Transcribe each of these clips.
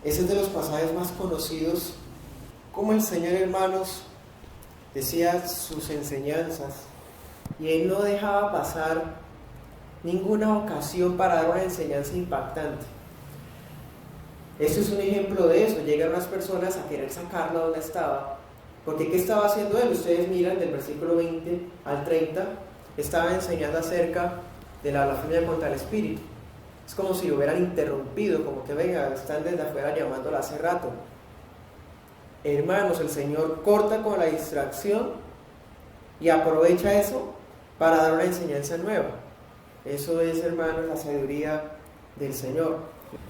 Ese es de los pasajes más conocidos, como el Señor, hermanos, decía sus enseñanzas, y Él no dejaba pasar ninguna ocasión para dar una enseñanza impactante. Eso es un ejemplo de eso. Llegan unas personas a querer sacarlo donde estaba, porque ¿qué estaba haciendo Él? Ustedes miran del versículo 20 al 30, estaba enseñando acerca de la blasfemia contra el Espíritu. Es como si lo hubieran interrumpido, como que venga, están desde afuera llamándola hace rato. Hermanos, el Señor corta con la distracción y aprovecha eso para dar una enseñanza nueva. Eso es, hermanos, la sabiduría del Señor.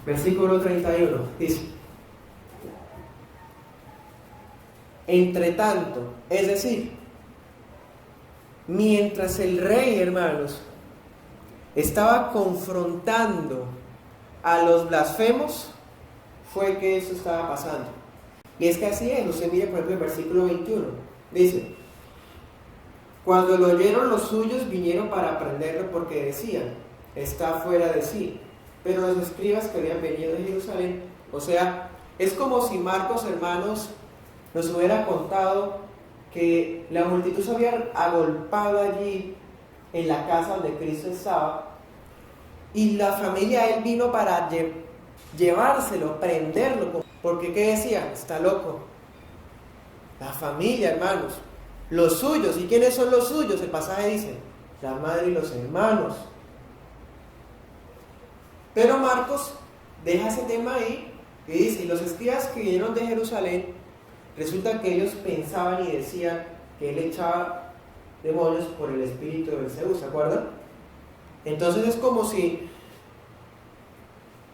Versículo 31 dice: entre tanto, es decir, mientras el rey, hermanos, estaba confrontando a los blasfemos, fue que eso estaba pasando. Y es que así es. Usted mire, por ejemplo, el versículo 21. Dice: cuando lo oyeron los suyos, vinieron para prenderlo, porque decían, está fuera de sí. Pero los escribas que habían venido de Jerusalén, o sea, es como si Marcos, hermanos, nos hubiera contado que la multitud se había agolpado allí en la casa donde Cristo estaba, y la familia de él vino para llevárselo, prenderlo, porque ¿qué decían? Está loco. La familia, hermanos, los suyos. ¿Y quiénes son los suyos? El pasaje dice, la madre y los hermanos. Pero Marcos deja ese tema ahí y dice: y los escribas que vinieron de Jerusalén, resulta que ellos pensaban y decían que él echaba demonios por el espíritu de Belcebú, ¿se acuerdan? Entonces es como si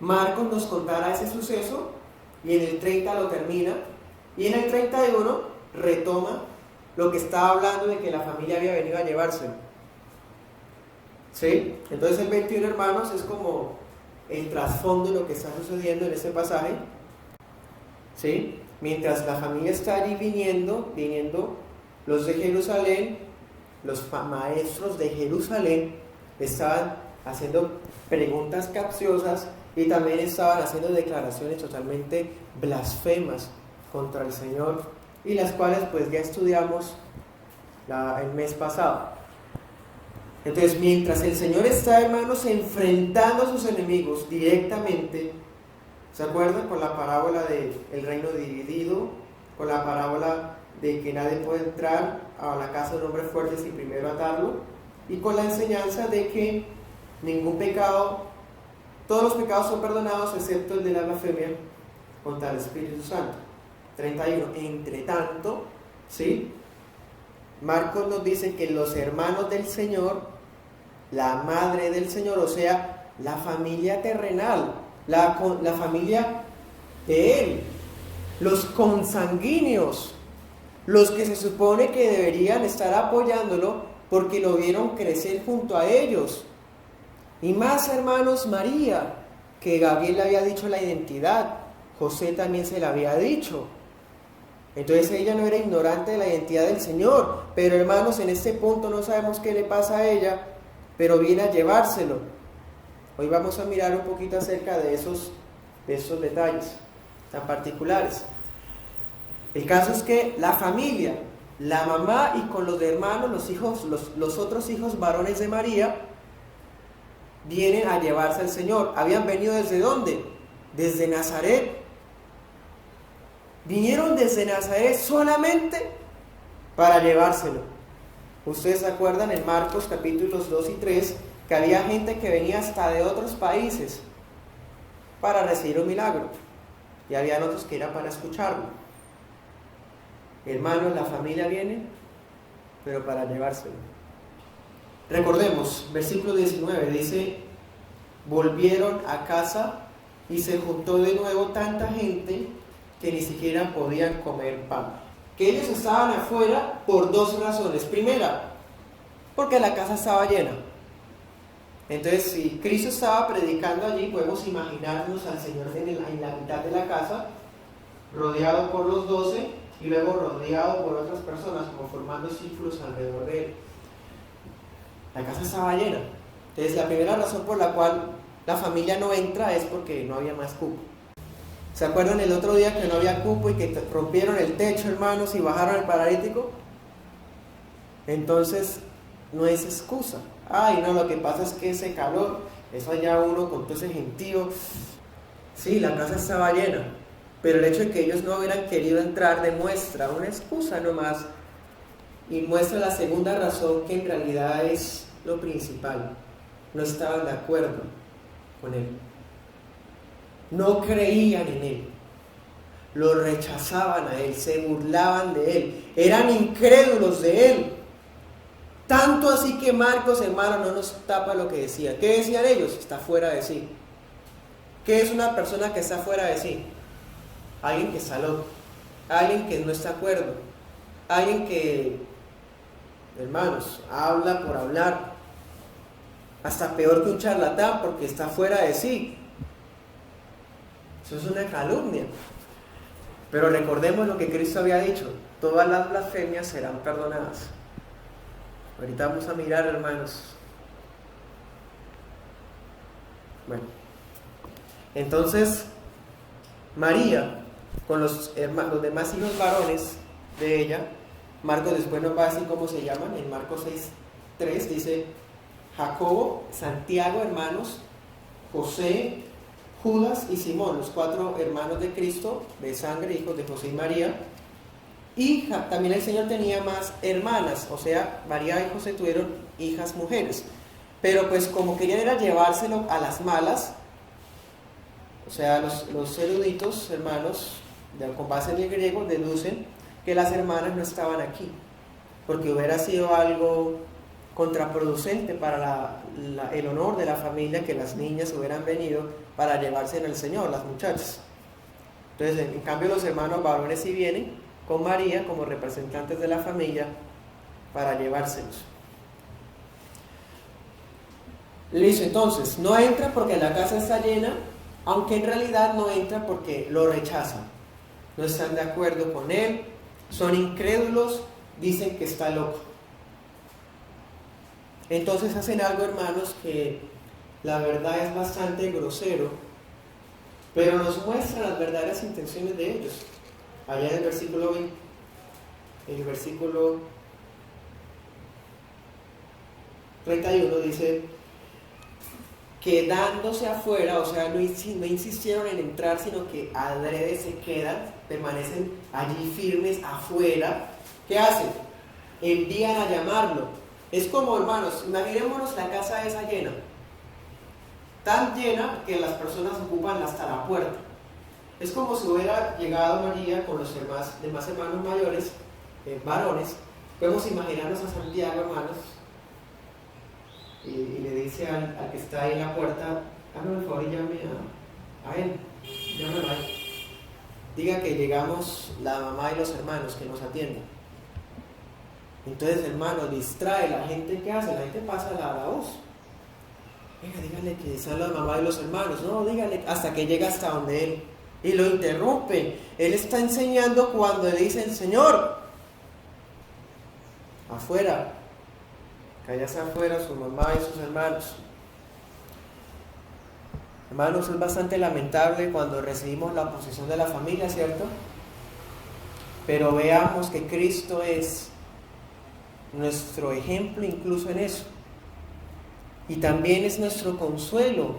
Marcos nos contara ese suceso, y en el 30 lo termina, y en el 31 retoma lo que estaba hablando de que la familia había venido a llevárselo. ¿Sí? Entonces el 21, hermanos, es como el trasfondo de lo que está sucediendo en este pasaje. ¿Sí? Mientras la familia está allí viniendo los de Jerusalén, los maestros de Jerusalén estaban haciendo preguntas capciosas y también estaban haciendo declaraciones totalmente blasfemas contra el Señor, y las cuales pues ya estudiamos el mes pasado. Entonces, mientras el Señor está, hermanos, enfrentando a sus enemigos directamente, ¿se acuerdan? Con la parábola del reino dividido, con la parábola de que nadie puede entrar a la casa de un hombre fuerte sin primero atarlo, y con la enseñanza de que ningún pecado, todos los pecados son perdonados excepto el de la blasfemia contra el Espíritu Santo. 31. Entre tanto, ¿sí? Marcos nos dice que los hermanos del Señor, la madre del Señor, o sea, la familia terrenal, la familia de Él, los consanguíneos, los que se supone que deberían estar apoyándolo porque lo vieron crecer junto a ellos. Y más, hermanos, María, que Gabriel le había dicho la identidad, José también se la había dicho. Entonces ella no era ignorante de la identidad del Señor, pero hermanos, en este punto no sabemos qué le pasa a ella, pero viene a llevárselo. Hoy vamos a mirar un poquito acerca de esos detalles tan particulares. El caso es que la familia, la mamá y con los hermanos, los otros hijos varones de María, vienen a llevarse al Señor. ¿Habían venido desde dónde? Desde Nazaret. Vinieron desde Nazaret solamente para llevárselo. Ustedes se acuerdan en Marcos capítulos 2 y 3 que había gente que venía hasta de otros países para recibir un milagro, y habían otros que eran para escucharlo. Hermanos, la familia viene, pero para llevárselo. Recordemos, versículo 19 dice: volvieron a casa y se juntó de nuevo tanta gente que ni siquiera podían comer pan. Que ellos estaban afuera por dos razones. Primera, porque la casa estaba llena. Entonces, si Cristo estaba predicando allí, podemos imaginarnos al Señor en la mitad de la casa, rodeado por los 12 y luego rodeado por otras personas, como formando círculos alrededor de él. La casa estaba llena. Entonces, la primera razón por la cual la familia no entra es porque no había más cupo. ¿Se acuerdan el otro día que no había cupo y que rompieron el techo, hermanos, y bajaron al paralítico? Entonces, no es excusa. Ay, no, lo que pasa es que ese calor, eso allá uno con todo ese gentío. Sí, la casa estaba llena, pero el hecho de que ellos no hubieran querido entrar demuestra una excusa nomás y muestra la segunda razón, que en realidad es lo principal. No estaban de acuerdo con él. No creían en él. Lo rechazaban a él, se burlaban de él, eran incrédulos de él. Tanto así que Marcos, hermano, no nos tapa lo que decía. ¿Qué decían ellos? Está fuera de sí. ¿Qué es una persona que está fuera de sí? Alguien que está loco, alguien que no está de acuerdo, alguien que, hermanos, habla por hablar, hasta peor que un charlatán porque está fuera de sí. Eso es una calumnia. Pero recordemos lo que Cristo había dicho: todas las blasfemias serán perdonadas. Ahorita vamos a mirar, hermanos. Bueno, entonces María, con los demás hijos varones de ella, Marcos después nos va a decir cómo se llaman. En Marcos 6:3 dice: Jacobo, Santiago, hermanos, José, Judas y Simón, los 4 hermanos de Cristo, de sangre, hijos de José y María. Y también el Señor tenía más hermanas, o sea, María y José tuvieron hijas mujeres. Pero pues como querían era llevárselo a las malas, o sea, los eruditos, hermanos, con base en el griego, deducen que las hermanas no estaban aquí, porque hubiera sido algo contraproducente para el honor de la familia que las niñas hubieran venido para llevarse al Señor, las muchachas. Entonces, en cambio, los hermanos varones sí vienen con María como representantes de la familia para llevárselos. Listo, entonces, no entra porque la casa está llena, aunque en realidad no entra porque lo rechazan. No están de acuerdo con él, son incrédulos, dicen que está loco. Entonces hacen algo, hermanos, que la verdad es bastante grosero, pero nos muestra las verdaderas intenciones de ellos. Allá en el versículo 31 dice: quedándose afuera, o sea, no insistieron en entrar, sino que adrede se quedan, permanecen allí firmes afuera. ¿Qué hacen? Envían a llamarlo. Es como, hermanos, imaginémonos la casa esa llena, tan llena que las personas ocupan hasta la puerta. Es como si hubiera llegado María con los demás hermanos mayores, varones. Podemos imaginarnos a Santiago, hermanos, y le dice al que está ahí en la puerta: hágame el favor y llame a él, llámelo a él. Diga que llegamos la mamá y los hermanos, que nos atienden. Entonces, hermano, distrae la gente. ¿Qué hace? La gente pasa la voz. Venga, dígale que están la mamá y los hermanos. No, dígale, hasta que llega hasta donde él. Y lo interrumpe. Él está enseñando cuando le dicen: Señor, afuera. Cállase afuera su mamá y sus hermanos. Hermanos, es bastante lamentable cuando recibimos la oposición de la familia, ¿cierto? Pero veamos que Cristo es nuestro ejemplo incluso en eso. Y también es nuestro consuelo,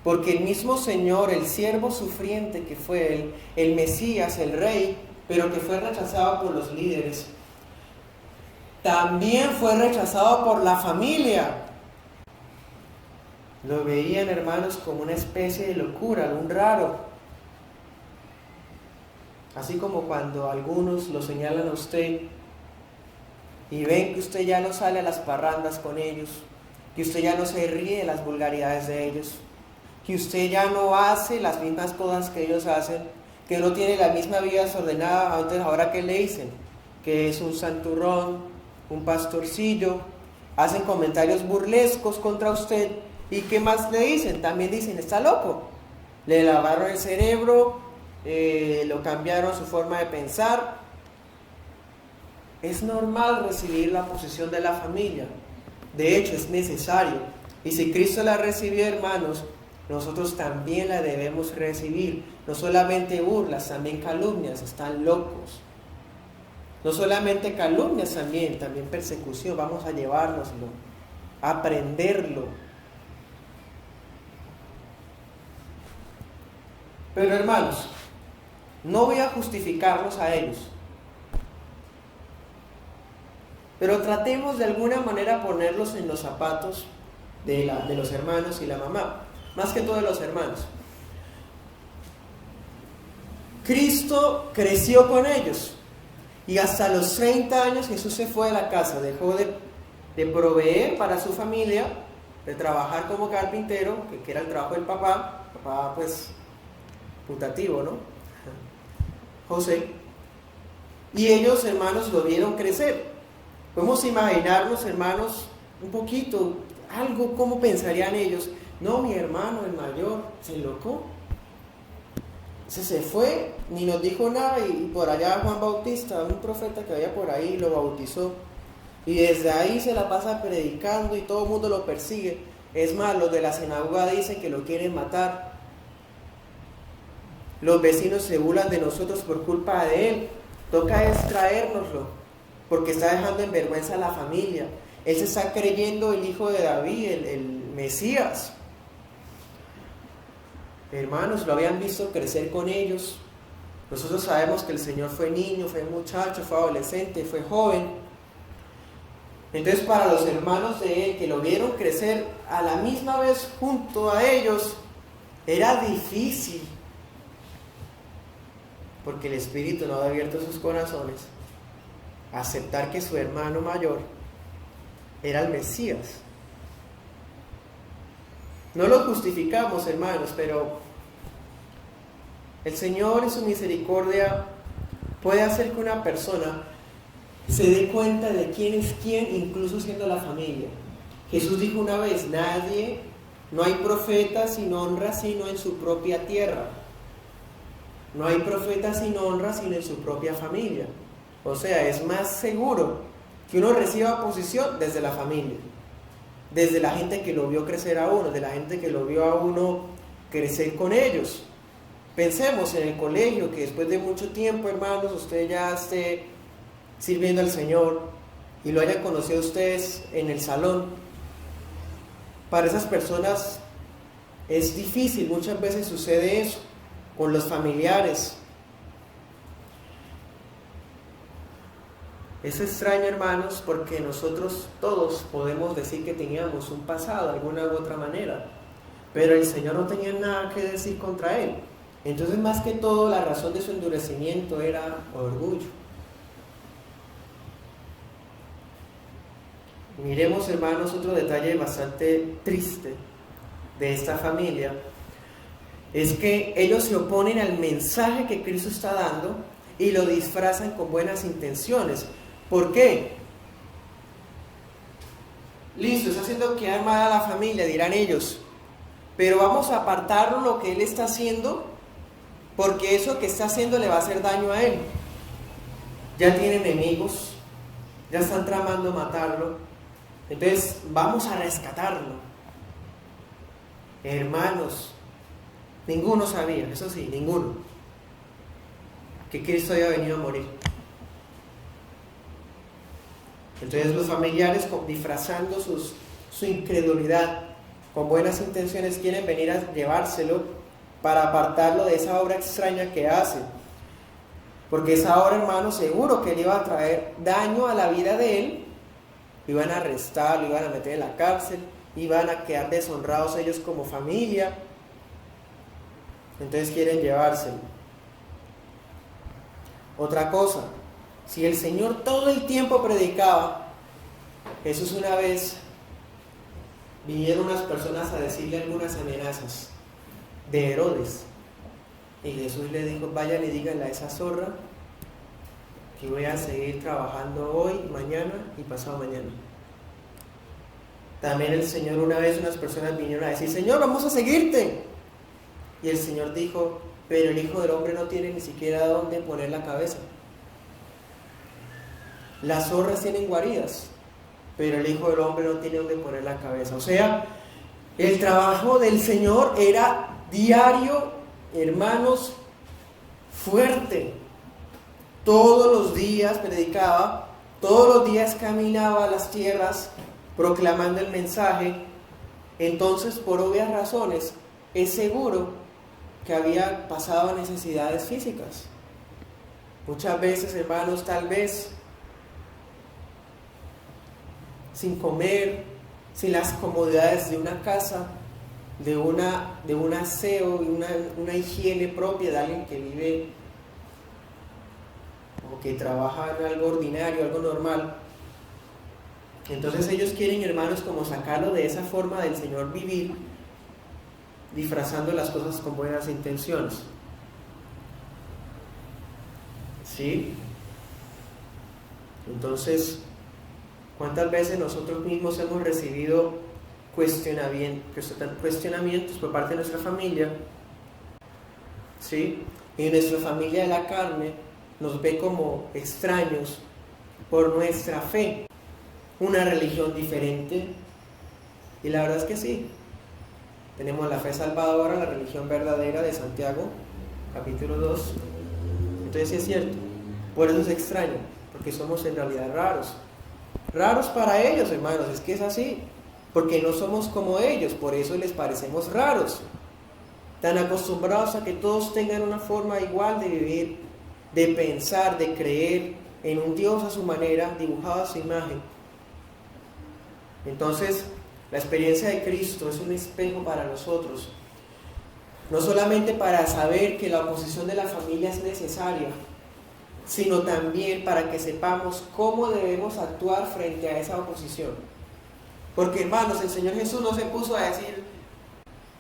porque el mismo Señor, el siervo sufriente que fue él, el Mesías, el Rey, pero que fue rechazado por los líderes, también fue rechazado por la familia. Lo veían, hermanos, como una especie de locura, un raro. Así como cuando algunos lo señalan a usted y ven que usted ya no sale a las parrandas con ellos, que usted ya no se ríe de las vulgaridades de ellos, que usted ya no hace las mismas cosas que ellos hacen, que no tiene la misma vida desordenada. Entonces, ¿ahora qué le dicen? Que es un santurrón, un pastorcillo. Hacen comentarios burlescos contra usted. ¿Y qué más le dicen? También dicen: está loco. Le lavaron el cerebro, lo cambiaron su forma de pensar. Es normal recibir la oposición de la familia. De hecho, es necesario. Y si Cristo la recibió, hermanos, nosotros también la debemos recibir. no solamente burlas, también calumnias, están locos. No solamente calumnias, también persecución, vamos a llevárnoslo, a aprenderlo. Pero hermanos, no voy a justificarlos a ellos, pero tratemos de alguna manera ponerlos en los zapatos de los hermanos y la mamá, más que todo de los hermanos. Cristo creció con ellos y hasta los 30 años Jesús se fue de la casa, dejó de proveer para su familia, de trabajar como carpintero, que era el trabajo del papá pues putativo, ¿no? José. Y ellos, hermanos, lo vieron crecer. Podemos imaginarnos, hermanos, un poquito, algo, cómo pensarían ellos. No, mi hermano, el mayor, se enlocó. Se fue, ni nos dijo nada, y por allá Juan Bautista, un profeta que había por ahí, lo bautizó. Y desde ahí se la pasa predicando y todo el mundo lo persigue. Es más, los de la sinagoga dicen que lo quieren matar. Los vecinos se burlan de nosotros por culpa de él. Toca extraérnoslo, porque está dejando en vergüenza a la familia. Él se está creyendo el hijo de David, el Mesías. Hermanos, lo habían visto crecer con ellos. Nosotros sabemos que el Señor fue niño, fue muchacho, fue adolescente, fue joven. Entonces, para los hermanos de él, que lo vieron crecer a la misma vez junto a ellos, era difícil, porque el Espíritu no había abierto sus corazones a aceptar que su hermano mayor era el Mesías. No lo justificamos, hermanos, pero el Señor en su misericordia puede hacer que una persona se dé cuenta de quién es quién, incluso siendo la familia. Jesús dijo una vez: no hay profeta sin honra sino en su propia tierra. No hay profeta sin honra sino en su propia familia. O sea, es más seguro que uno reciba posición desde la familia, desde la gente que lo vio crecer a uno, de la gente que lo vio a uno crecer con ellos. Pensemos en el colegio, que después de mucho tiempo, hermanos, usted ya esté sirviendo al Señor y lo hayan conocido ustedes en el salón. Para esas personas es difícil, muchas veces sucede eso con los familiares. Es extraño, hermanos, porque nosotros todos podemos decir que teníamos un pasado de alguna u otra manera, pero el Señor no tenía nada que decir contra él. Entonces, más que todo, la razón de su endurecimiento era orgullo. Miremos, hermanos, otro detalle bastante triste de esta familia, es que ellos se oponen al mensaje que Cristo está dando y lo disfrazan con buenas intenciones. ¿Por qué? Listo, está haciendo quedar mal a la familia, dirán ellos, pero vamos a apartarlo lo que él está haciendo, porque eso que está haciendo le va a hacer daño a él. Ya tiene enemigos, ya están tramando matarlo, entonces vamos a rescatarlo. Hermanos, ninguno sabía, eso sí, ninguno, que Cristo había venido a morir. Entonces los familiares, disfrazando su incredulidad con buenas intenciones, quieren venir a llevárselo para apartarlo de esa obra extraña que hace. Porque esa obra, hermano, seguro que le iba a traer daño a la vida de él. Lo iban a arrestar, lo iban a meter en la cárcel, iban a quedar deshonrados ellos como familia. Entonces quieren llevárselo. Otra cosa, si el Señor todo el tiempo predicaba, Jesús una vez vinieron unas personas a decirle algunas amenazas de Herodes, y Jesús le dijo: vayan y díganle a esa zorra que voy a seguir trabajando hoy, mañana y pasado mañana. También el Señor una vez, unas personas vinieron a decir: Señor, vamos a seguirte, y el Señor dijo: pero el Hijo del Hombre no tiene ni siquiera dónde poner la cabeza. Las zorras tienen guaridas, pero el Hijo del Hombre no tiene dónde poner la cabeza. O sea, el trabajo del Señor era diario, hermanos, fuerte. Todos los días predicaba, todos los días caminaba a las tierras proclamando el mensaje. Entonces, por obvias razones, es seguro que había pasado necesidades físicas. Muchas veces, hermanos, tal vez sin comer, sin las comodidades de una casa, de un aseo y una higiene propia de alguien que vive o que trabaja en algo ordinario, algo normal. Entonces ellos quieren, hermanos, como sacarlo de esa forma del Señor vivir, disfrazando las cosas con buenas intenciones. ¿Sí? Entonces, ¿cuántas veces nosotros mismos hemos recibido cuestionamientos por parte de nuestra familia? ¿Sí? Y nuestra familia de la carne nos ve como extraños por nuestra fe, una religión diferente. Y la verdad es que sí. Tenemos la fe salvadora, la religión verdadera de Santiago, capítulo 2. Entonces sí es cierto. Por eso es extraño, porque somos en realidad raros. Raros para ellos, hermanos, es que es así. Porque no somos como ellos, por eso les parecemos raros. Tan acostumbrados a que todos tengan una forma igual de vivir, de pensar, de creer en un Dios a su manera, dibujado a su imagen. Entonces, la experiencia de Cristo es un espejo para nosotros. No solamente para saber que la oposición de la familia es necesaria, sino también para que sepamos cómo debemos actuar frente a esa oposición. Porque, hermanos, el Señor Jesús no se puso a decir,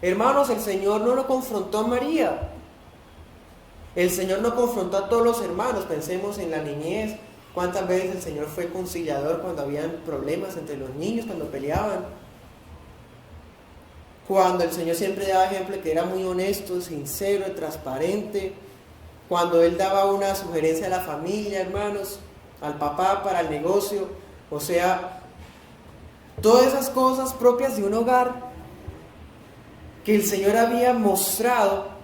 hermanos, el Señor no lo confrontó a María. El Señor no confrontó a todos los hermanos. Pensemos en la niñez. ¿Cuántas veces el Señor fue conciliador cuando habían problemas entre los niños, cuando peleaban? Cuando el Señor siempre daba ejemplo de que era muy honesto, sincero, transparente. Cuando Él daba una sugerencia a la familia, hermanos, al papá para el negocio. O sea, todas esas cosas propias de un hogar que el Señor había mostrado,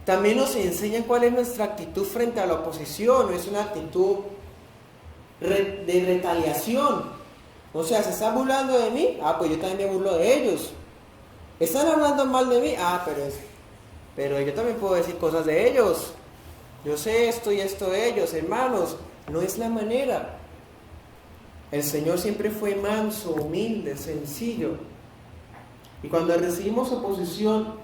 también nos enseñan cuál es nuestra actitud frente a la oposición. No es una actitud de retaliación. O sea, ¿se están burlando de mí? Ah, pues yo también me burlo de ellos. ¿Están hablando mal de mí? Ah, pero yo también puedo decir cosas de ellos. Yo sé esto y esto de ellos, hermanos. No es la manera. El Señor siempre fue manso, humilde, sencillo. Y cuando recibimos oposición,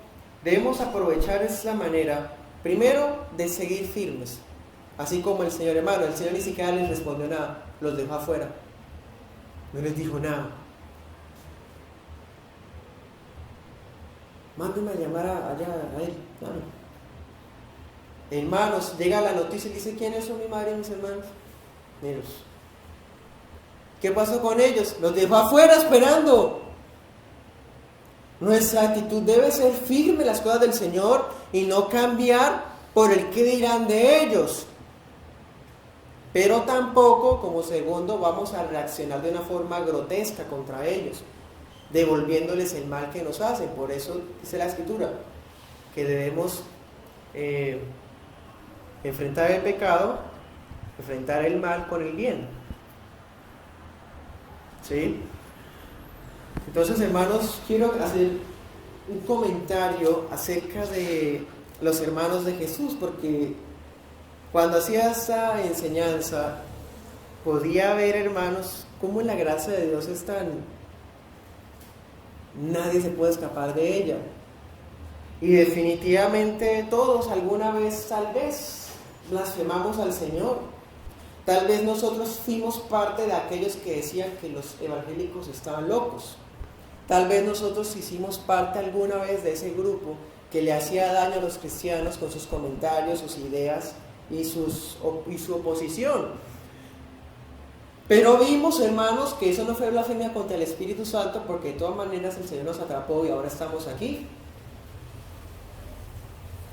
debemos aprovechar esa manera, primero, de seguir firmes. Así como el Señor, hermano, el Señor ni siquiera les respondió nada, los dejó afuera. No les dijo nada. Mándenme a llamar allá a él. Claro. Hermanos, llega la noticia y dice, ¿quiénes son mi madre y mis hermanos? Mírenlos. ¿Qué pasó con ellos? Los dejó afuera esperando. Nuestra actitud debe ser firme en las cosas del Señor y no cambiar por el qué dirán de ellos. Pero tampoco, como segundo, vamos a reaccionar de una forma grotesca contra ellos, devolviéndoles el mal que nos hacen. Por eso dice la Escritura que debemos enfrentar el pecado, enfrentar el mal con el bien. ¿Sí? Entonces, hermanos, quiero hacer un comentario acerca de los hermanos de Jesús, porque cuando hacía esta enseñanza podía ver, hermanos, cómo la gracia de Dios es tan... nadie se puede escapar de ella. Y definitivamente todos alguna vez, tal vez, blasfemamos al Señor. Tal vez nosotros fuimos parte de aquellos que decían que los evangélicos estaban locos. Tal vez nosotros hicimos parte alguna vez de ese grupo que le hacía daño a los cristianos con sus comentarios, sus ideas y su oposición. Pero vimos, hermanos, que eso no fue blasfemia contra el Espíritu Santo, porque de todas maneras el Señor nos atrapó y ahora estamos aquí.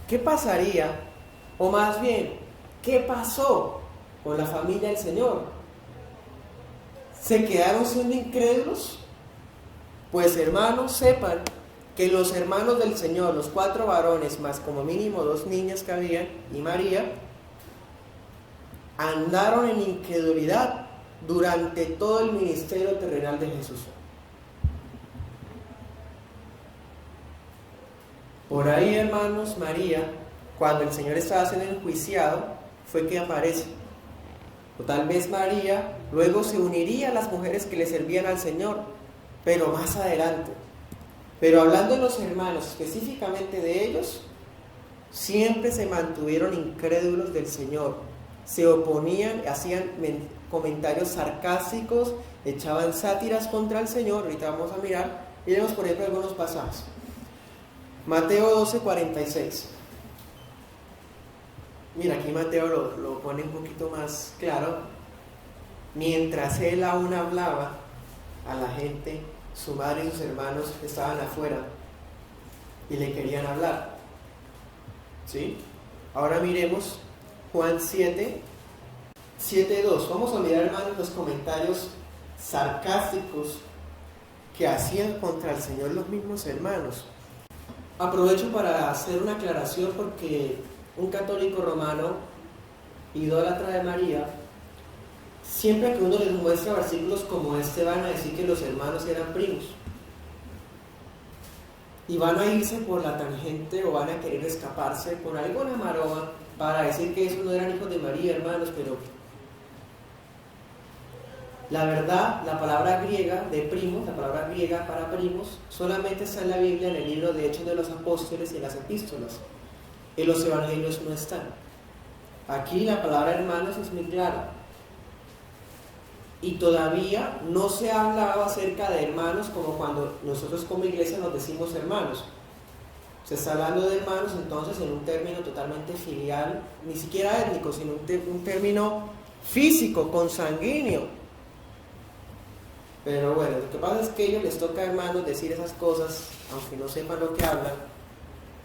¿Qué pasaría? O más bien, ¿qué pasó con la familia del Señor? ¿Se quedaron siendo incrédulos? Pues, hermanos, sepan que que los hermanos del Señor, los 4 varones, más como mínimo 2 niñas que habían, y María, andaron en incredulidad durante todo el ministerio terrenal de Jesús. Por ahí, hermanos, María, cuando el Señor estaba siendo enjuiciado, fue que aparece. O tal vez María luego se uniría a las mujeres que le servían al Señor, pero más adelante. Pero hablando de los hermanos, específicamente de ellos, siempre se mantuvieron incrédulos del Señor. Se oponían, hacían comentarios sarcásticos, echaban sátiras contra el Señor. Ahorita vamos a mirar, miremos por ejemplo algunos pasajes. Mateo 12:46. Mira, aquí Mateo lo pone un poquito más claro. Mientras él aún hablaba a la gente, su madre y sus hermanos estaban afuera y le querían hablar. ¿Sí? Ahora miremos Juan 7:2. Vamos a mirar, hermanos, los comentarios sarcásticos que hacían contra el Señor los mismos hermanos. Aprovecho para hacer una aclaración porque un católico romano, idólatra de María, siempre que uno les muestra versículos como este, van a decir que los hermanos eran primos. Y van a irse por la tangente o van a querer escaparse por alguna maroma para decir que esos no eran hijos de María, hermanos, pero la verdad, la palabra griega de primos, la palabra griega para primos, solamente está en la Biblia, en el libro de Hechos de los Apóstoles y en las epístolas. En los evangelios no están. Aquí la palabra hermanos es muy clara. Y todavía no se ha hablado acerca de hermanos como cuando nosotros como iglesia nos decimos hermanos. Se está hablando de hermanos entonces en un término totalmente filial, ni siquiera étnico, sino un término físico, consanguíneo. Pero bueno, lo que pasa es que a ellos les toca, hermanos, decir esas cosas, aunque no sepan lo que hablan,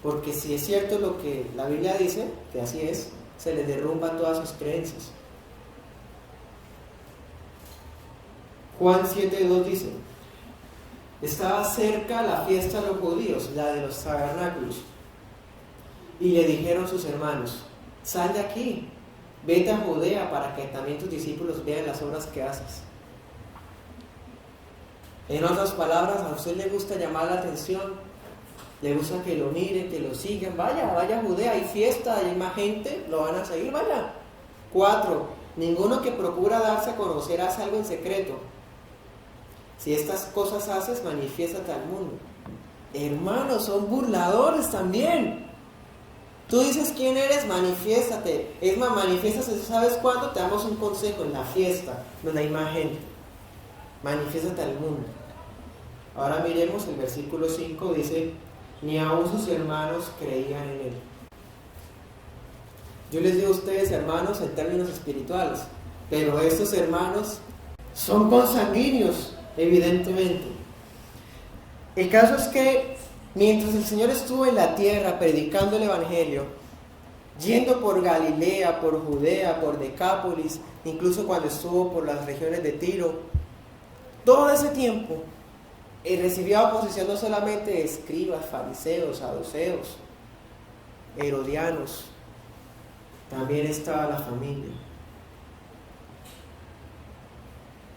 porque si es cierto lo que la Biblia dice, que así es, se les derrumban todas sus creencias. Juan 7:2 dice: estaba cerca la fiesta de los judíos, la de los tabernáculos, y le dijeron sus hermanos: sal de aquí, vete a Judea para que también tus discípulos vean las obras que haces. En otras palabras, a usted le gusta llamar la atención, le gusta que lo miren, que lo sigan. Vaya a Judea, hay fiesta, hay más gente, lo van a seguir, vaya. 4. Ninguno que procura darse a conocer hace algo en secreto. Si estas cosas haces, manifiéstate al mundo. Hermanos, son burladores también. Tú dices quién eres, manifiéstate. Es más, manifiéstate, ¿sabes cuándo? Te damos un consejo: en la fiesta, donde hay más gente. Manifiéstate al mundo. Ahora miremos el versículo 5, dice: ni aun sus hermanos creían en él. Yo les digo a ustedes hermanos en términos espirituales, pero estos hermanos son consanguíneos, evidentemente. El caso es que mientras el Señor estuvo en la tierra predicando el Evangelio, yendo por Galilea, por Judea, por Decápolis, incluso cuando estuvo por las regiones de Tiro, todo ese tiempo recibía oposición no solamente de escribas, fariseos, saduceos, herodianos, también estaba la familia.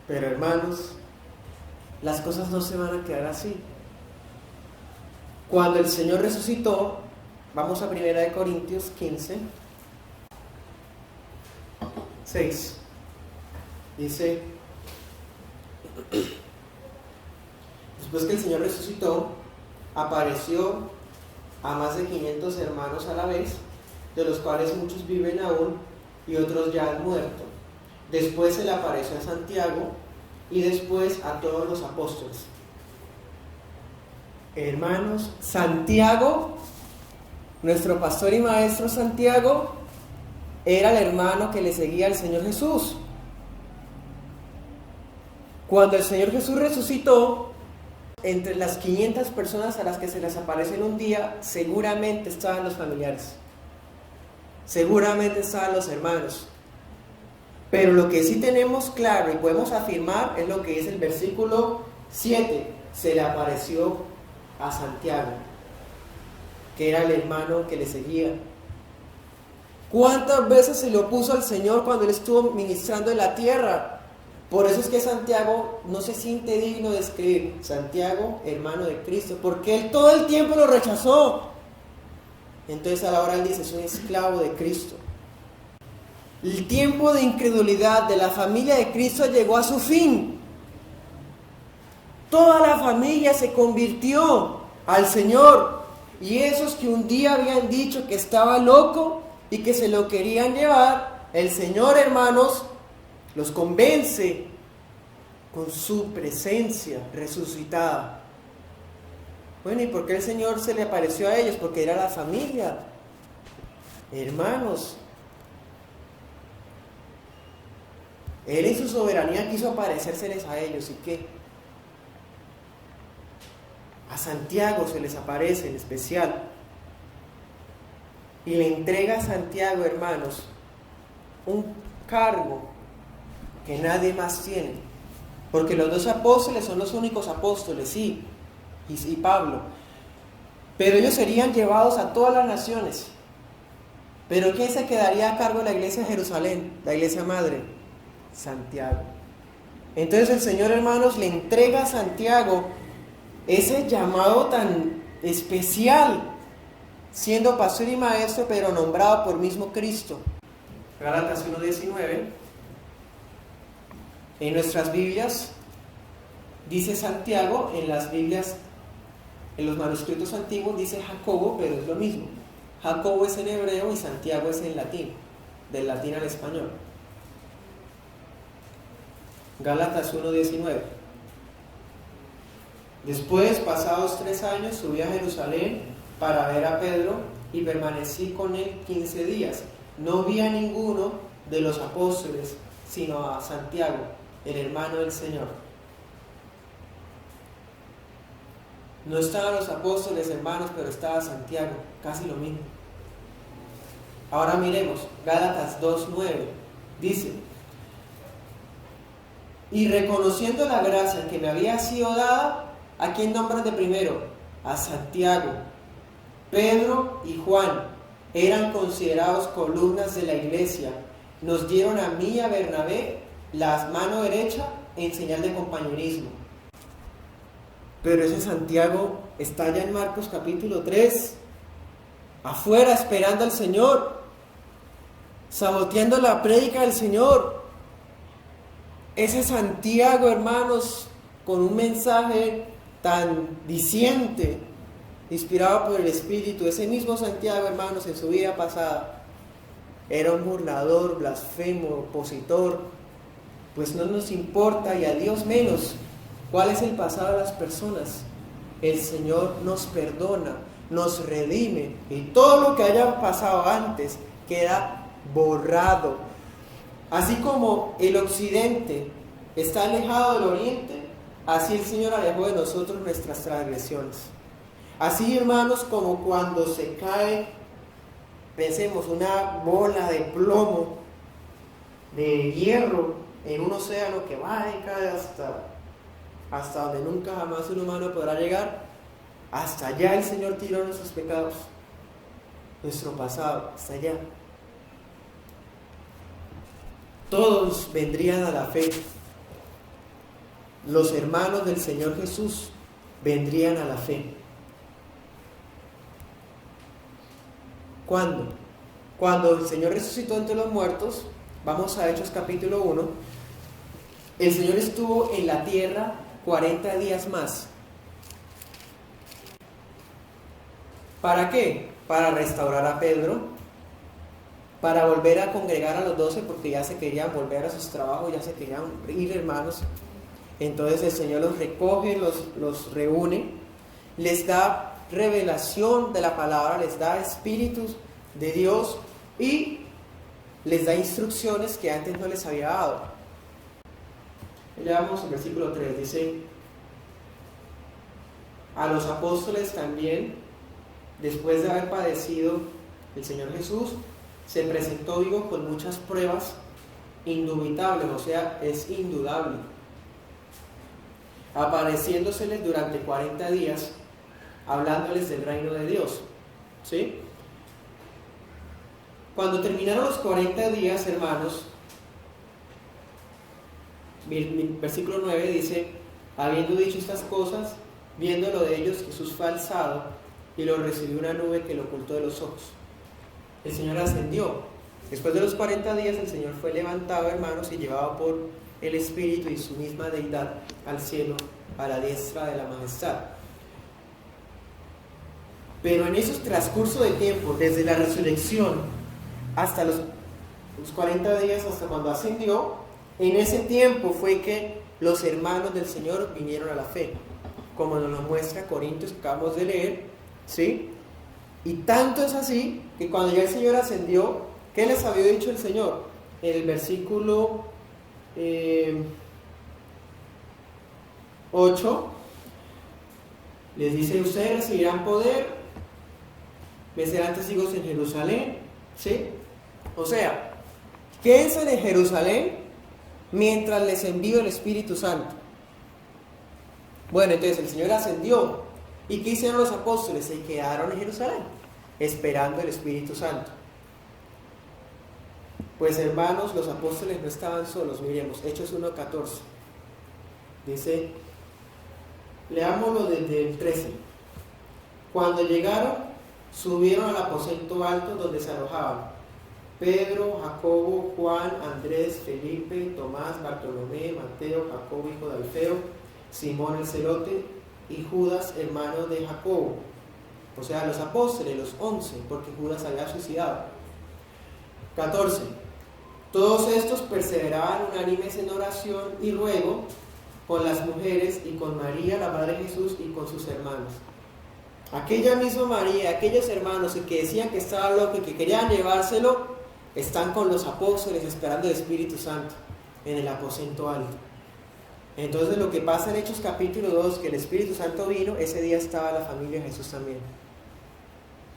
Pero hermanos, las cosas no se van a quedar así. Cuando el Señor resucitó, vamos a 1 Corintios 15, 6. Dice: después que el Señor resucitó, apareció a más de 500 hermanos a la vez, de los cuales muchos viven aún y otros ya han muerto. Después se le apareció a Santiago y después a todos los apóstoles. Hermanos, Santiago, nuestro pastor y maestro Santiago, era el hermano que le seguía al Señor Jesús. Cuando el Señor Jesús resucitó, entre las 500 personas a las que se les aparece en un día, seguramente estaban los familiares, seguramente estaban los hermanos. Pero lo que sí tenemos claro y podemos afirmar es lo que dice el versículo 7: se le apareció a Santiago, que era el hermano que le seguía. ¿Cuántas veces se le opuso al Señor cuando Él estuvo ministrando en la tierra? Por eso es que Santiago no se siente digno de escribir Santiago, hermano de Cristo, porque Él todo el tiempo lo rechazó. Entonces a la hora Él dice, es un esclavo de Cristo. El tiempo de incredulidad de la familia de Cristo llegó a su fin. Toda la familia se convirtió al Señor. Y esos que un día habían dicho que estaba loco y que se lo querían llevar, el Señor, hermanos, los convence con su presencia resucitada. Bueno, ¿y por qué el Señor se le apareció a ellos? Porque era la familia. Hermanos, Él en su soberanía quiso aparecérseles a ellos. ¿Y qué? A Santiago se les aparece en especial. Y le entrega a Santiago, hermanos, un cargo que nadie más tiene. Porque los dos apóstoles son los únicos apóstoles, sí, y Pablo. Pero ellos serían llevados a todas las naciones. ¿Pero quién se quedaría a cargo de la iglesia de Jerusalén, la iglesia madre? Santiago. Entonces el Señor, hermanos, le entrega a Santiago ese llamado tan especial, siendo pastor y maestro, pero nombrado por mismo Cristo. Gálatas 1:19. En nuestras Biblias dice Santiago, en las Biblias, en los manuscritos antiguos dice Jacobo, pero es lo mismo. Jacobo es en hebreo y Santiago es en latín, del latín al español. Gálatas 1:19. Después, pasados 3 años, subí a Jerusalén para ver a Pedro y permanecí con él 15 días. No vi a ninguno de los apóstoles, sino a Santiago, el hermano del Señor. No estaban los apóstoles, hermanos, pero estaba Santiago, casi lo mismo. Ahora miremos, Gálatas 2:9, dice: y reconociendo la gracia que me había sido dada, ¿a quién nombran de primero? A Santiago. Pedro y Juan eran considerados columnas de la iglesia. Nos dieron a mí y a Bernabé la mano derecha en señal de compañerismo. Pero ese Santiago está ya en Marcos capítulo 3, afuera esperando al Señor, saboteando la prédica del Señor. Ese Santiago, hermanos, con un mensaje tan diciente, inspirado por el Espíritu, ese mismo Santiago, hermanos, en su vida pasada, era un burlador, blasfemo, opositor. Pues no nos importa, y a Dios menos, cuál es el pasado de las personas. El Señor nos perdona, nos redime, y todo lo que haya pasado antes queda borrado. Así como el occidente está alejado del oriente, así el Señor alejó de nosotros nuestras transgresiones. Así, hermanos, como cuando se cae, pensemos, una bola de plomo, de hierro, en un océano que va y cae hasta donde nunca jamás un humano podrá llegar, hasta allá el Señor tiró nuestros pecados, nuestro pasado, hasta allá. Todos vendrían a la fe. Los hermanos del Señor Jesús vendrían a la fe. ¿Cuándo? Cuando el Señor resucitó entre los muertos, vamos a Hechos capítulo 1, el Señor estuvo en la tierra 40 días más. ¿Para qué? Para restaurar a Pedro, para volver a congregar a los 12, porque ya se querían volver a sus trabajos, ya se querían ir, hermanos. Entonces el Señor los recoge, los reúne, les da revelación de la palabra, les da espíritus de Dios y les da instrucciones que antes no les había dado. Ya vamos al versículo 3, dice: a los apóstoles también, después de haber padecido el Señor Jesús, se presentó vivo con muchas pruebas indubitables, o sea, es indudable, apareciéndoseles durante 40 días hablándoles del reino de Dios. ¿Sí? Cuando terminaron los 40 días, hermanos, versículo 9 dice: habiendo dicho estas cosas, viéndolo de ellos, Jesús fue alzado y lo recibió una nube que lo ocultó de los ojos. El Señor ascendió. Después de los 40 días el Señor fue levantado, hermanos, y llevado por el Espíritu y su misma deidad al cielo, a la diestra de la majestad. Pero en esos transcurso de tiempo, desde la resurrección hasta los 40 días, hasta cuando ascendió, en ese tiempo fue que los hermanos del Señor vinieron a la fe, como nos lo muestra Corintios que acabamos de leer, ¿sí? Y tanto es así que cuando ya el Señor ascendió, ¿qué les había dicho el Señor? En el versículo 8 les dice: ustedes recibirán poder, me serán testigos en Jerusalén, ¿sí? O sea, quédense en Jerusalén mientras les envío el Espíritu Santo. Bueno, entonces el Señor ascendió. ¿Y qué hicieron los apóstoles? Se quedaron en Jerusalén, esperando el Espíritu Santo. Pues hermanos, los apóstoles no estaban solos. Miremos, Hechos 1:14. Dice, leámoslo desde el 13. Cuando llegaron, subieron al aposento alto donde se alojaban Pedro, Jacobo, Juan, Andrés, Felipe, Tomás, Bartolomé, Mateo, Jacobo hijo de Alfeo, Simón el celote y Judas hermano de Jacobo. O sea, los apóstoles, los 11, porque Judas había suicidado. 14. Todos estos perseveraban unánimes en oración y ruego con las mujeres y con María, la madre de Jesús, y con sus hermanos. Aquella misma María, aquellos hermanos que decían que estaba loco y que querían llevárselo, están con los apóstoles esperando el Espíritu Santo en el aposento alto. Entonces lo que pasa en Hechos capítulo 2, que el Espíritu Santo vino, ese día estaba la familia de Jesús también.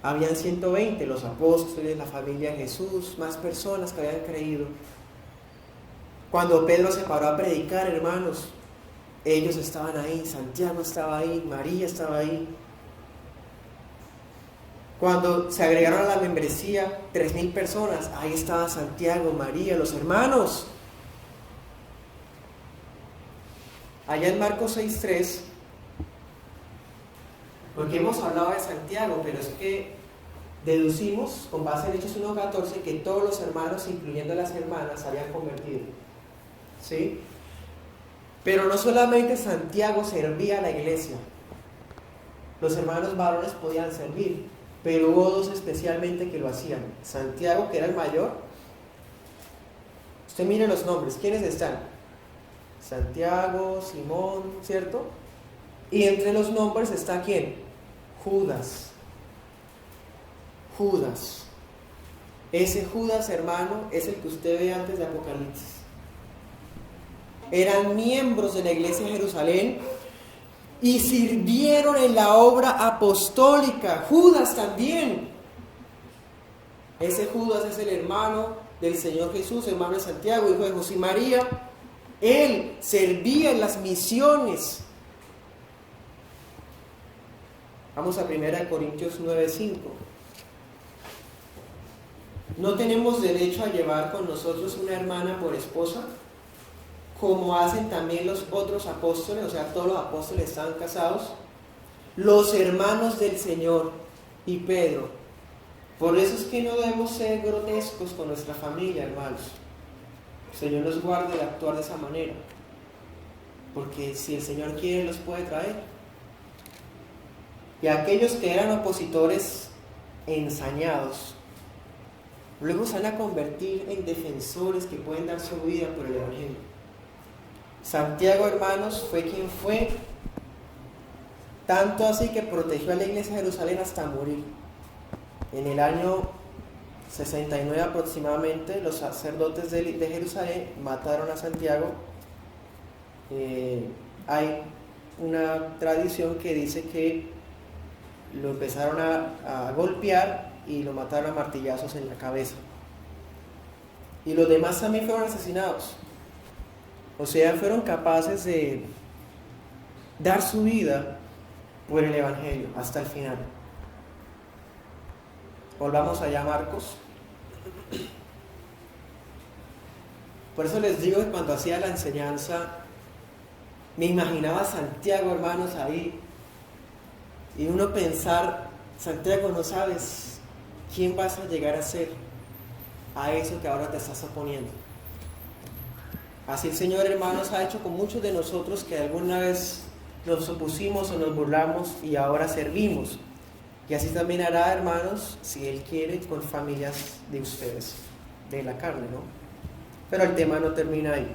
Habían 120, los apóstoles, la familia de Jesús, más personas que habían creído. Cuando Pedro se paró a predicar, hermanos, ellos estaban ahí, Santiago estaba ahí, María estaba ahí. Cuando se agregaron a la membresía 3,000 personas, ahí estaba Santiago, María, los hermanos. Allá en Marcos 6:3, porque hemos hablado de Santiago, pero es que deducimos, con base en Hechos 1:14, que todos los hermanos, incluyendo las hermanas, se habían convertido. ¿Sí? Pero no solamente Santiago servía a la iglesia, los hermanos varones podían servir, pero hubo dos especialmente que lo hacían. Santiago, que era el mayor. Usted mire los nombres, ¿quiénes están? Santiago, Simón, ¿cierto? Y entre los nombres está ¿quién? Judas. Judas. Ese Judas, hermano, es el que usted ve antes de Apocalipsis. Eran miembros de la iglesia de Jerusalén y sirvieron en la obra apostólica. Judas también. Ese Judas es el hermano del Señor Jesús, hermano de Santiago, hijo de José y María. Él servía en las misiones. Vamos a 1 Corintios 9:5. ¿No tenemos derecho a llevar con nosotros una hermana por esposa? Como hacen también los otros apóstoles, o sea, todos los apóstoles estaban casados. Los hermanos del Señor y Pedro. Por eso es que no debemos ser grotescos con nuestra familia, hermanos. El Señor nos guarde de actuar de esa manera. Porque si el Señor quiere, los puede traer. Y aquellos que eran opositores ensañados, luego se van a convertir en defensores que pueden dar su vida por el Evangelio. Santiago, hermanos, fue quien fue, tanto así que protegió a la iglesia de Jerusalén hasta morir. En el año 69 aproximadamente, los sacerdotes de Jerusalén mataron a Santiago. Hay una tradición que dice que lo empezaron a golpear y lo mataron a martillazos en la cabeza. Y los demás también fueron asesinados. O sea, fueron capaces de dar su vida por el Evangelio hasta el final. Volvamos allá a Marcos. Por eso les digo que cuando hacía la enseñanza, me imaginaba a Santiago, hermanos, ahí. Y uno pensar, Santiago, no sabes quién vas a llegar a ser a eso que ahora te estás oponiendo. Así el Señor, hermanos, ha hecho con muchos de nosotros que alguna vez nos opusimos o nos burlamos y ahora servimos. Y así también hará, hermanos, si Él quiere, con familias de ustedes, de la carne, ¿no? Pero el tema no termina ahí.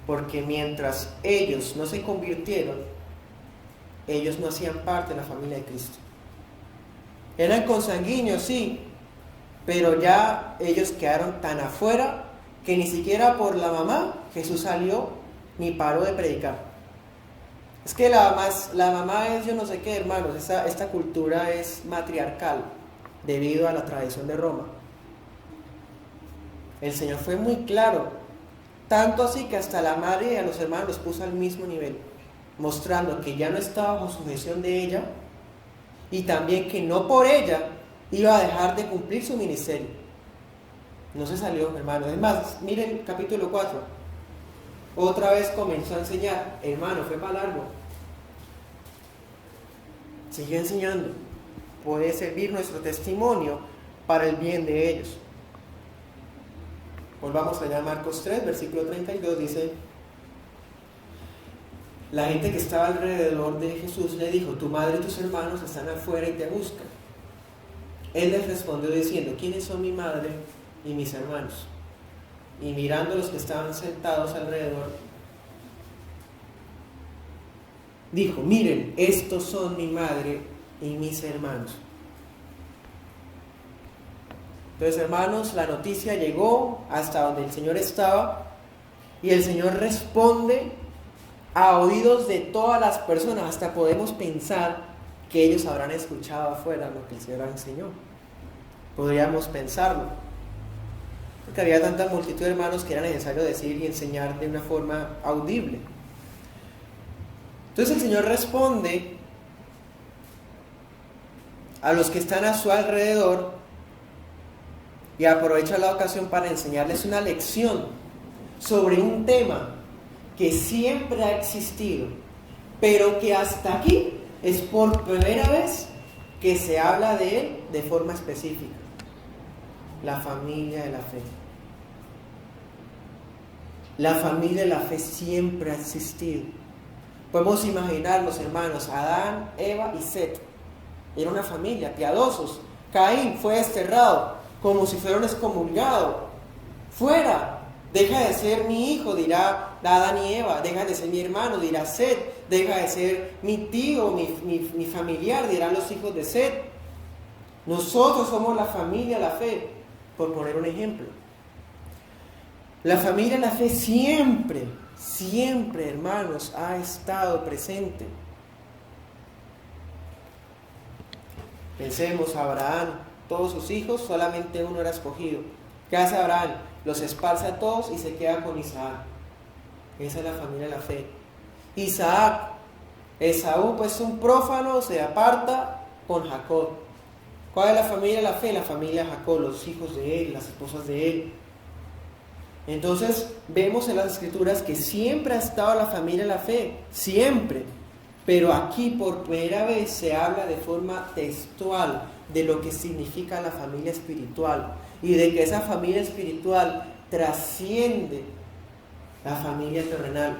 Porque mientras ellos no se convirtieron, ellos no hacían parte de la familia de Cristo. Eran consanguíneos, sí, pero ya ellos quedaron tan afuera que ni siquiera por la mamá Jesús salió ni paró de predicar. Es que la mamá es yo no sé qué, hermanos, esta cultura es matriarcal debido a la tradición de Roma. El Señor fue muy claro, tanto así que hasta la madre y a los hermanos los puso al mismo nivel, mostrando que ya no estaba bajo sujeción de ella y también que no por ella iba a dejar de cumplir su ministerio. No se salió, hermano. Es más, miren capítulo 4. Otra vez comenzó a enseñar. Hermano, fue para largo. Sigue enseñando. Puede servir nuestro testimonio para el bien de ellos. Volvamos allá a Marcos 3, versículo 32, dice: la gente que estaba alrededor de Jesús le dijo: tu madre y tus hermanos están afuera y te buscan. Él les respondió diciendo: ¿quiénes son mi madre y mis hermanos? Y mirando a los que estaban sentados alrededor, dijo: miren, estos son mi madre y mis hermanos. Entonces, hermanos, la noticia llegó hasta donde el Señor estaba y el Señor responde a oídos de todas las personas. Hasta podemos pensar que ellos habrán escuchado afuera lo que el Señor enseñó. Podríamos pensarlo, porque había tanta multitud de hermanos que era necesario decir y enseñar de una forma audible. Entonces el Señor responde a los que están a su alrededor y aprovecha la ocasión para enseñarles una lección sobre un tema que siempre ha existido, pero que hasta aquí es por primera vez que se habla de él de forma específica: la familia de la fe. La familia de la fe siempre ha existido. Podemos imaginarnos, hermanos, Adán, Eva y Set. Era una familia, piadosos. Caín fue desterrado como si fuera un excomulgado. Fuera, deja de ser mi hijo, dirá Adán y Eva. Deja de ser mi hermano, dirá Set. Deja de ser mi tío, mi familiar, dirán los hijos de Set. Nosotros somos la familia de la fe, por poner un ejemplo. La familia de la fe siempre, hermanos, ha estado presente. Pensemos, Abraham, todos sus hijos, solamente uno era escogido. ¿Qué hace Abraham? Los esparce a todos y se queda con Isaac. Esa es la familia de la fe. Isaac, Esaú, pues un prófano, se aparta con Jacob. ¿Cuál es la familia de la fe? La familia de Jacob, los hijos de él, las esposas de él. Entonces vemos en las escrituras que siempre ha estado la familia de la fe, siempre. Pero aquí por primera vez se habla de forma textual de lo que significa la familia espiritual y de que esa familia espiritual trasciende la familia terrenal.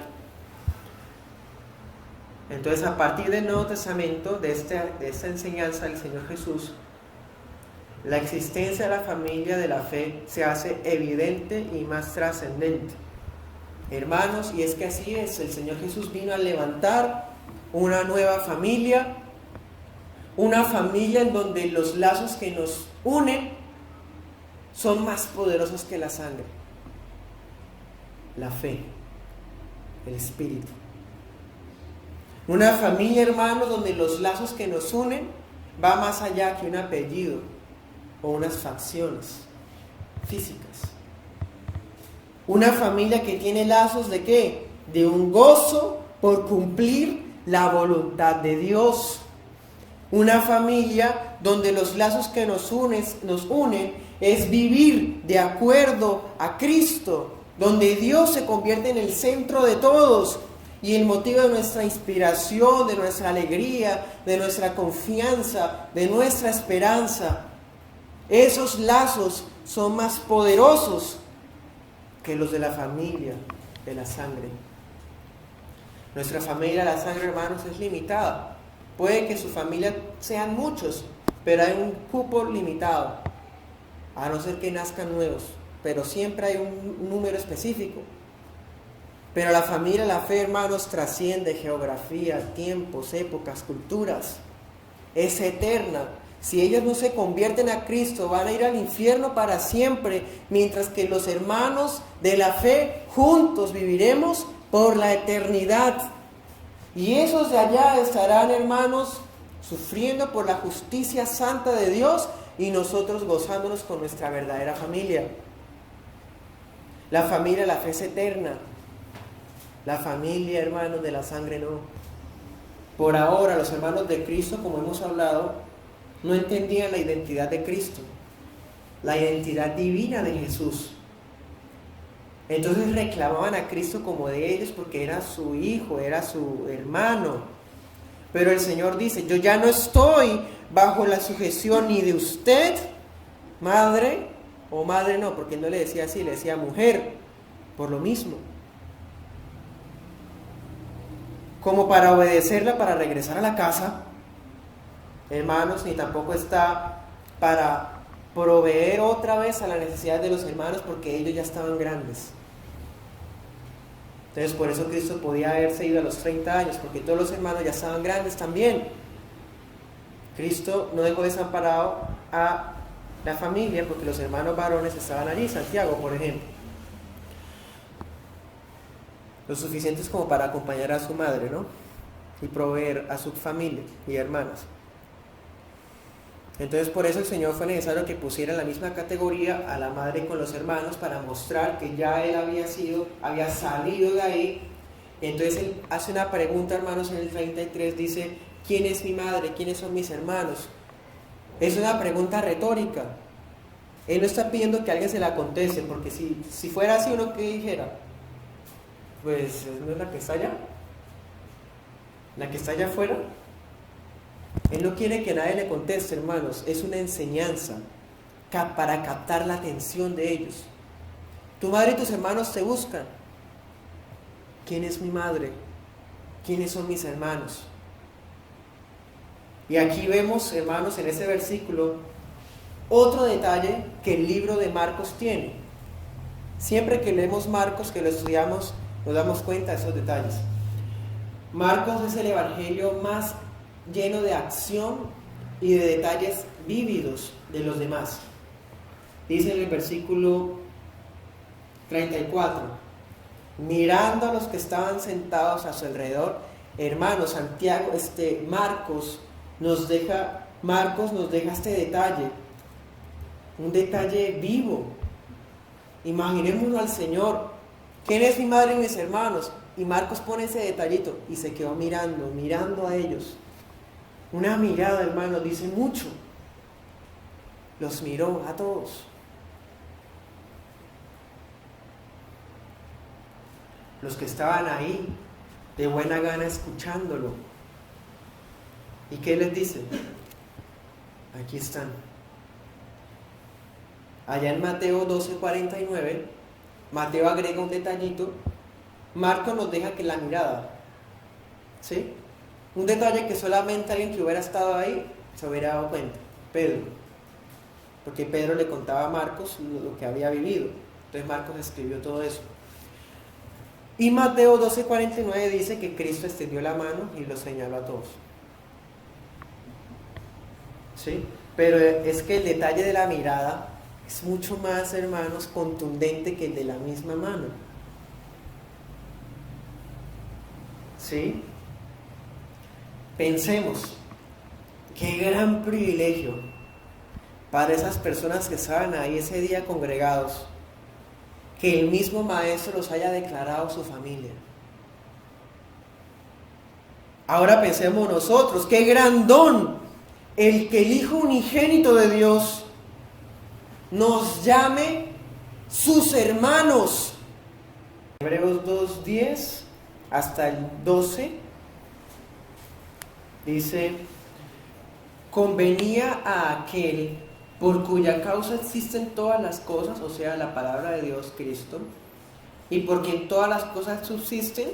Entonces, a partir del Nuevo Testamento, de esta enseñanza del Señor Jesús, la existencia de la familia de la fe se hace evidente y más trascendente. Hermanos, y es que así es, el Señor Jesús vino a levantar una nueva familia, una familia en donde los lazos que nos unen son más poderosos que la sangre. La fe, el Espíritu. Una familia, hermanos, donde los lazos que nos unen va más allá que un apellido o unas facciones físicas. Una familia que tiene lazos ¿de qué? De un gozo por cumplir la voluntad de Dios. Una familia donde los lazos que nos unen es vivir de acuerdo a Cristo, donde Dios se convierte en el centro de todos y el motivo de nuestra inspiración, de nuestra alegría, de nuestra confianza, de nuestra esperanza. Esos lazos son más poderosos que los de la familia de la sangre. Nuestra familia de la sangre, hermanos, es limitada. Puede que su familia sean muchos, pero hay un cupo limitado, a no ser que nazcan nuevos, pero siempre hay un número específico. Pero la familia, la fe, hermanos, trasciende geografía, tiempos, épocas, culturas. Es eterna. Si ellos no se convierten a Cristo, van a ir al infierno para siempre, mientras que los hermanos de la fe juntos viviremos por la eternidad. Y esos de allá estarán, hermanos, sufriendo por la justicia santa de Dios y nosotros gozándonos con nuestra verdadera familia. La familia, la fe es eterna. La familia, hermanos, de la sangre no. Por ahora, los hermanos de Cristo, como hemos hablado, no entendían la identidad de Cristo, la identidad divina de Jesús. Entonces reclamaban a Cristo como de ellos porque era su hijo, era su hermano. Pero el Señor dice: yo ya no estoy bajo la sujeción ni de usted, madre, o madre no, porque no le decía así, le decía mujer, por lo mismo. Como para obedecerla, para regresar a la casa, hermanos, ni tampoco está para proveer otra vez a la necesidad de los hermanos, porque ellos ya estaban grandes. Entonces por eso Cristo podía haberse ido a los 30 años, porque todos los hermanos ya estaban grandes también. Cristo no dejó desamparado a la familia, porque los hermanos varones estaban allí, Santiago, por ejemplo, lo suficientes como para acompañar a su madre, ¿no? Y proveer a su familia y hermanas. Entonces por eso el Señor fue necesario que pusiera en la misma categoría a la madre con los hermanos, para mostrar que ya él había salido de ahí. Entonces él hace una pregunta, hermanos, en el 33, dice: ¿quién es mi madre? ¿Quiénes son mis hermanos? Es una pregunta retórica. Él no está pidiendo que alguien se la conteste, porque si fuera así, uno que dijera: pues no es la que está allá, la que está allá afuera. Él no quiere que nadie le conteste, hermanos. Es una enseñanza para captar la atención de ellos. Tu madre y tus hermanos te buscan. ¿Quién es mi madre? ¿Quiénes son mis hermanos? Y aquí vemos, hermanos, en ese versículo, otro detalle que el libro de Marcos tiene. Siempre que leemos Marcos, que lo estudiamos, nos damos cuenta de esos detalles. Marcos es el evangelio más lleno de acción y de detalles vívidos de los demás. Dice en el versículo 34: mirando a los que estaban sentados a su alrededor, hermanos, Marcos nos deja este detalle, un detalle vivo. Imaginémonos al Señor: ¿quién es mi madre y mis hermanos? Y Marcos pone ese detallito y se quedó mirando a ellos. Una mirada, hermano, dice mucho. Los miró a todos. Los que estaban ahí, de buena gana, escuchándolo. ¿Y qué les dice? Aquí están. Allá en Mateo 12:49, Mateo agrega un detallito. Marcos nos deja que la mirada, ¿sí? Un detalle que solamente alguien que hubiera estado ahí se hubiera dado cuenta: Pedro. Porque Pedro le contaba a Marcos lo que había vivido. Entonces Marcos escribió todo eso. Y Mateo 12:49 dice que Cristo extendió la mano y los señaló a todos. ¿Sí? Pero es que el detalle de la mirada es mucho más, hermanos, contundente que el de la misma mano. ¿Sí? Pensemos, qué gran privilegio para esas personas que estaban ahí ese día congregados, que el mismo Maestro los haya declarado su familia. Ahora pensemos nosotros, qué gran don el que el Hijo unigénito de Dios nos llame sus hermanos. Hebreos 2:10 hasta el 12 dice: convenía a aquel por cuya causa existen todas las cosas, o sea, la palabra de Dios, Cristo, y por quien todas las cosas subsisten,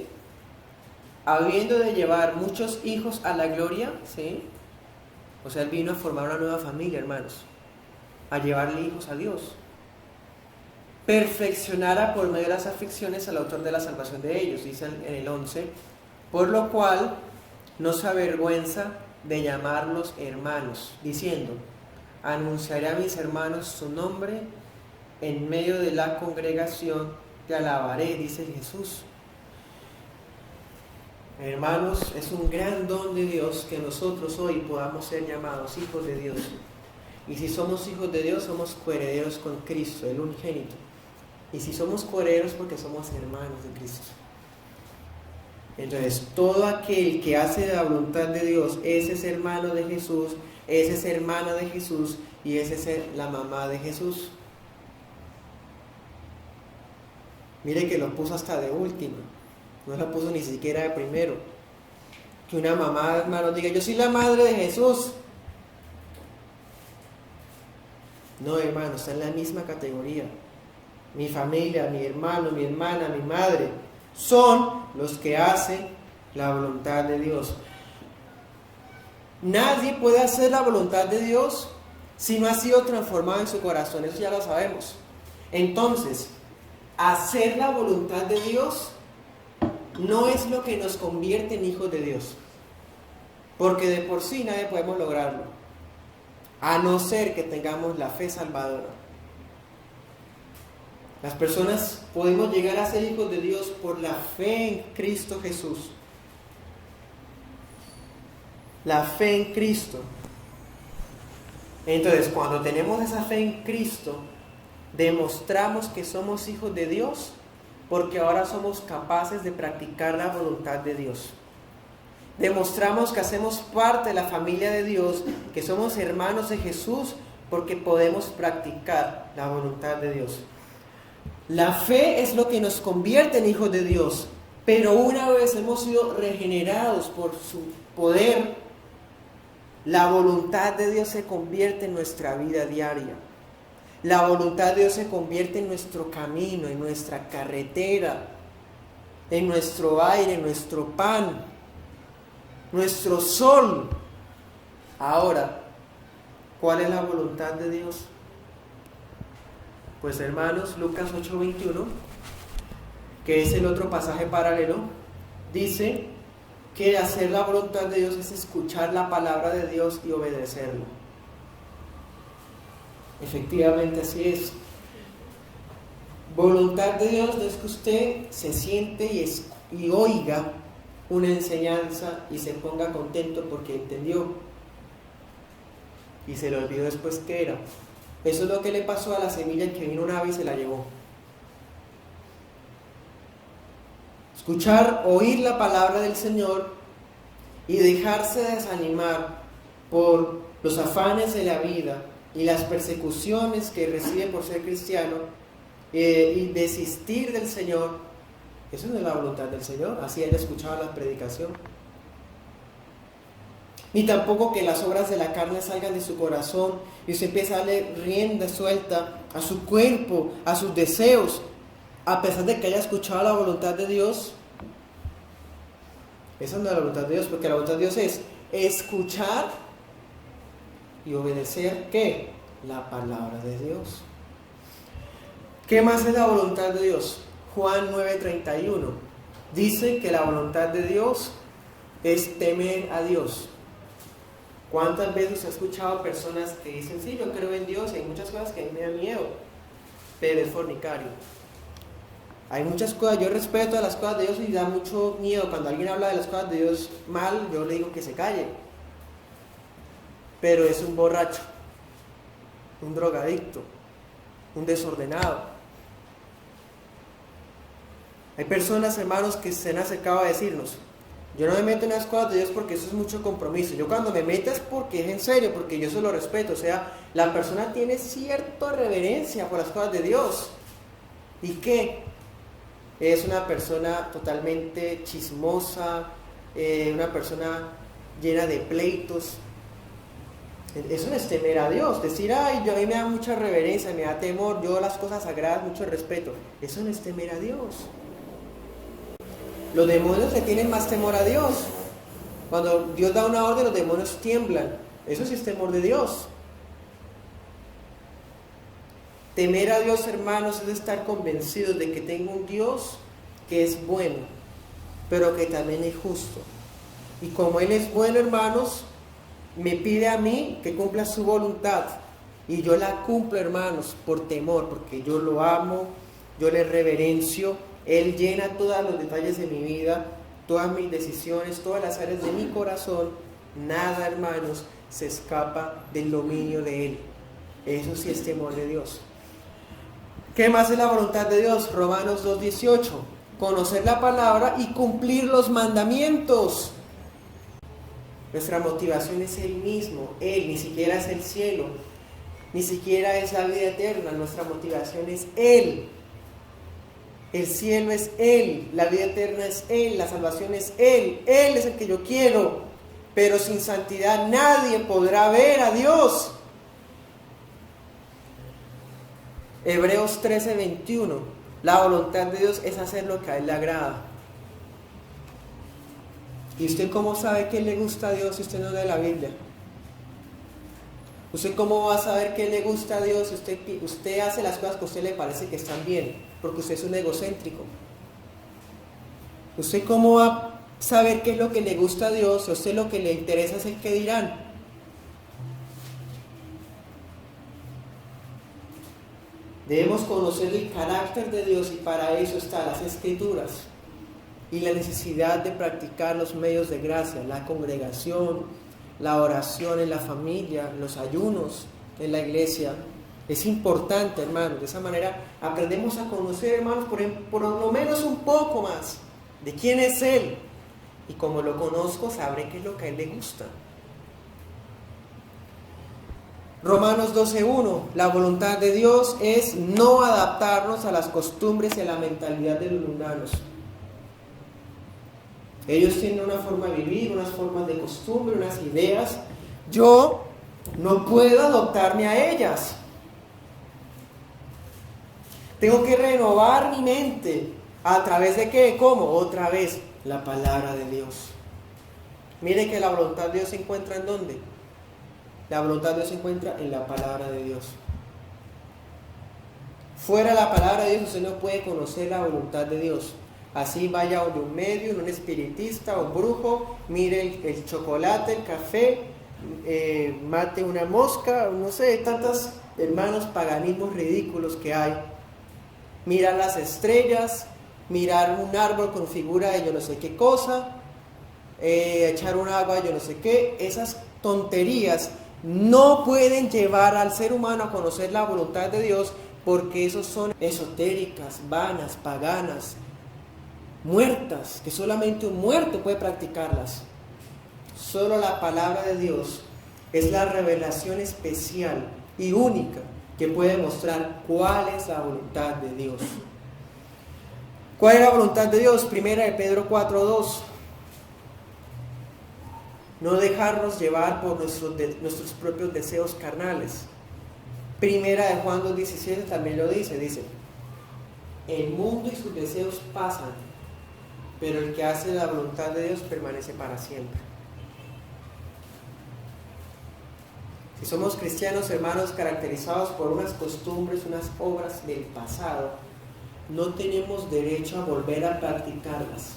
habiendo de llevar muchos hijos a la gloria, ¿sí? O sea, él vino a formar una nueva familia, hermanos, a llevarle hijos a Dios. Perfeccionara por medio de las aflicciones al autor de la salvación de ellos, dice en el 11, por lo cual no se avergüenza de llamarlos hermanos, diciendo: anunciaré a mis hermanos su nombre, en medio de la congregación te alabaré, dice Jesús. Hermanos, es un gran don de Dios que nosotros hoy podamos ser llamados hijos de Dios. Y si somos hijos de Dios, somos coherederos con Cristo, el unigénito. Y si somos coherederos, porque somos hermanos de Cristo. Entonces, todo aquel que hace la voluntad de Dios, ese es hermano de Jesús, ese es hermana de Jesús y ese es la mamá de Jesús. Mire que lo puso hasta de última, no lo puso ni siquiera de primero. Que una mamá, hermano, diga: yo soy la madre de Jesús. No, hermano, está en la misma categoría. Mi familia, mi hermano, mi hermana, mi madre, son los que hacen la voluntad de Dios. Nadie puede hacer la voluntad de Dios si no ha sido transformado en su corazón, eso ya lo sabemos. Entonces, hacer la voluntad de Dios no es lo que nos convierte en hijos de Dios, porque de por sí nadie podemos lograrlo, a no ser que tengamos la fe salvadora. Las personas podemos llegar a ser hijos de Dios por la fe en Cristo Jesús. La fe en Cristo. Entonces, cuando tenemos esa fe en Cristo, demostramos que somos hijos de Dios, porque ahora somos capaces de practicar la voluntad de Dios. Demostramos que hacemos parte de la familia de Dios, que somos hermanos de Jesús, porque podemos practicar la voluntad de Dios. La fe es lo que nos convierte en hijos de Dios, pero una vez hemos sido regenerados por su poder, la voluntad de Dios se convierte en nuestra vida diaria. La voluntad de Dios se convierte en nuestro camino, en nuestra carretera, en nuestro aire, en nuestro pan, nuestro sol. Ahora, ¿cuál es la voluntad de Dios? Pues hermanos, Lucas 8:21, que es el otro pasaje paralelo, dice que hacer la voluntad de Dios es escuchar la palabra de Dios y obedecerlo. Efectivamente así es. Voluntad de Dios no es que usted se siente y oiga una enseñanza y se ponga contento porque entendió y se le olvidó después qué era. Eso es lo que le pasó a la semilla, que vino un ave y se la llevó. Escuchar, oír la palabra del Señor y dejarse desanimar por los afanes de la vida y las persecuciones que recibe por ser cristiano, y desistir del Señor, eso no es la voluntad del Señor. Así él escuchaba la predicación. Ni tampoco que las obras de la carne salgan de su corazón y se empieza a darle rienda suelta a su cuerpo, a sus deseos, a pesar de que haya escuchado la voluntad de Dios. Esa no es la voluntad de Dios, porque la voluntad de Dios es escuchar y obedecer, ¿qué? La palabra de Dios. ¿Qué más es la voluntad de Dios? Juan 9:31 dice que la voluntad de Dios es temer a Dios. ¿Cuántas veces he escuchado personas que dicen: sí, yo creo en Dios, y hay muchas cosas que a mí me dan miedo, pero es fornicario? Hay muchas cosas, yo respeto a las cosas de Dios y da mucho miedo. Cuando alguien habla de las cosas de Dios mal, yo le digo que se calle. Pero es un borracho, un drogadicto, un desordenado. Hay personas, hermanos, que se han acercado a decirnos: Yo no me meto en las cosas de Dios porque eso es mucho compromiso. Yo cuando me meto es porque es en serio, porque yo eso lo respeto. O sea, la persona tiene cierta reverencia por las cosas de Dios. ¿Y qué? Es una persona totalmente chismosa, una persona llena de pleitos. Eso no es temer a Dios. Decir, ay, a mí me da mucha reverencia, me da temor, yo las cosas sagradas, mucho respeto. Eso no es temer a Dios. Los demonios le tienen más temor a Dios. Cuando Dios da una orden, los demonios tiemblan. Eso sí es temor de Dios. Temer a Dios, hermanos, es estar convencidos de que tengo un Dios que es bueno, pero que también es justo. Y como Él es bueno, hermanos, me pide a mí que cumpla su voluntad. Y yo la cumplo, hermanos, por temor, porque yo lo amo, yo le reverencio. Él llena todos los detalles de mi vida, todas mis decisiones, todas las áreas de mi corazón. Nada, hermanos, se escapa del dominio de Él. Eso sí es temor de Dios. ¿Qué más es la voluntad de Dios? Romanos 2:18. Conocer la palabra y cumplir los mandamientos. Nuestra motivación es Él mismo. Él, ni siquiera es el cielo, ni siquiera es la vida eterna. Nuestra motivación es Él. El cielo es Él, la vida eterna es Él, la salvación es Él. Él es el que yo quiero. Pero sin santidad nadie podrá ver a Dios. Hebreos 13:21. La voluntad de Dios es hacer lo que a Él le agrada. ¿Y usted cómo sabe que le gusta a Dios si usted no lee la Biblia? ¿Usted cómo va a saber que le gusta a Dios si usted hace las cosas que a usted le parece que están bien? Porque usted es un egocéntrico. ¿Usted cómo va a saber qué es lo que le gusta a Dios si a usted lo que le interesa es el que dirán? Debemos conocer el carácter de Dios y para eso están las Escrituras y la necesidad de practicar los medios de gracia, la congregación, la oración en la familia, los ayunos en la iglesia. Es importante, hermanos. De esa manera aprendemos a conocer, hermanos, por lo menos un poco más de quién es Él. Y como lo conozco, sabré qué es lo que a Él le gusta. Romanos 12:1. La voluntad de Dios es no adaptarnos a las costumbres y a la mentalidad de los mundanos. Ellos tienen una forma de vivir, unas formas de costumbre, unas ideas. Yo no puedo adaptarme a ellas. Tengo que renovar mi mente. ¿A través de qué? ¿Cómo? Otra vez, la palabra de Dios. Mire que la voluntad de Dios se encuentra ¿en dónde? La voluntad de Dios se encuentra en la palabra de Dios. Fuera de la palabra de Dios usted no puede conocer la voluntad de Dios. Así vaya a un medio, un espiritista o un brujo, mire el chocolate, el café, mate una mosca, no sé, tantos hermanos paganismos ridículos que hay. Mirar las estrellas, mirar un árbol con figura de yo no sé qué cosa, echar un agua de yo no sé qué. Esas tonterías no pueden llevar al ser humano a conocer la voluntad de Dios, porque esos son esotéricas, vanas, paganas, muertas, que solamente un muerto puede practicarlas. Solo la palabra de Dios es la revelación especial y única que puede mostrar cuál es la voluntad de Dios. ¿Cuál es la voluntad de Dios? Primera de Pedro 4:2. No dejarnos llevar por nuestros propios deseos carnales. Primera de Juan 2:17 también lo dice, el mundo y sus deseos pasan, pero el que hace la voluntad de Dios permanece para siempre. Si somos cristianos, hermanos, caracterizados por unas costumbres, unas obras del pasado, no tenemos derecho a volver a practicarlas,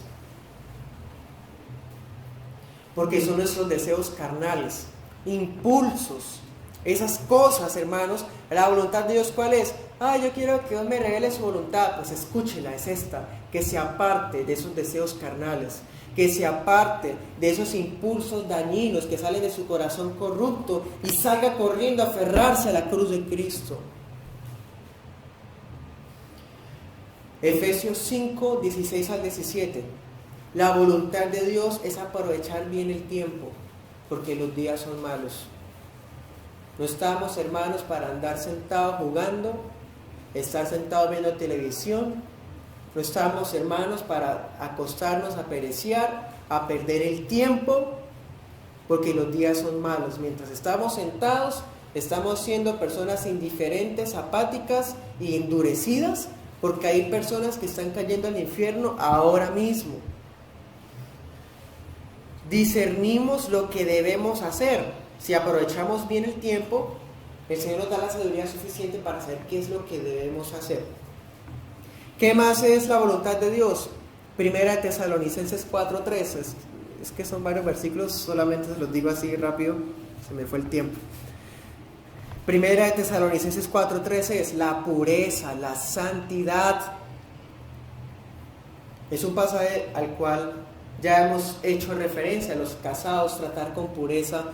porque son nuestros deseos carnales, impulsos, esas cosas, hermanos. La voluntad de Dios, ¿cuál es? Yo quiero que Dios me revele su voluntad. Pues escúchela, es esta: que se aparte de esos deseos carnales, que se aparte de esos impulsos dañinos que salen de su corazón corrupto y salga corriendo a aferrarse a la cruz de Cristo. Efesios 5:16 al 17. La voluntad de Dios es aprovechar bien el tiempo, porque los días son malos. No estamos, hermanos, para andar sentados jugando, estar sentados viendo televisión. No estamos, hermanos, para acostarnos a pereciar, a perder el tiempo, porque los días son malos. Mientras estamos sentados, estamos siendo personas indiferentes, apáticas y endurecidas, porque hay personas que están cayendo al infierno ahora mismo. Discernimos lo que debemos hacer. Si aprovechamos bien el tiempo, el Señor nos da la sabiduría suficiente para saber qué es lo que debemos hacer. ¿Qué más es la voluntad de Dios? Primera de Tesalonicenses 4:13. Es que son varios versículos, solamente se los digo así rápido, se me fue el tiempo. Primera de Tesalonicenses 4:13 es la pureza, la santidad. Es un pasaje al cual ya hemos hecho referencia. A los casados, tratar con pureza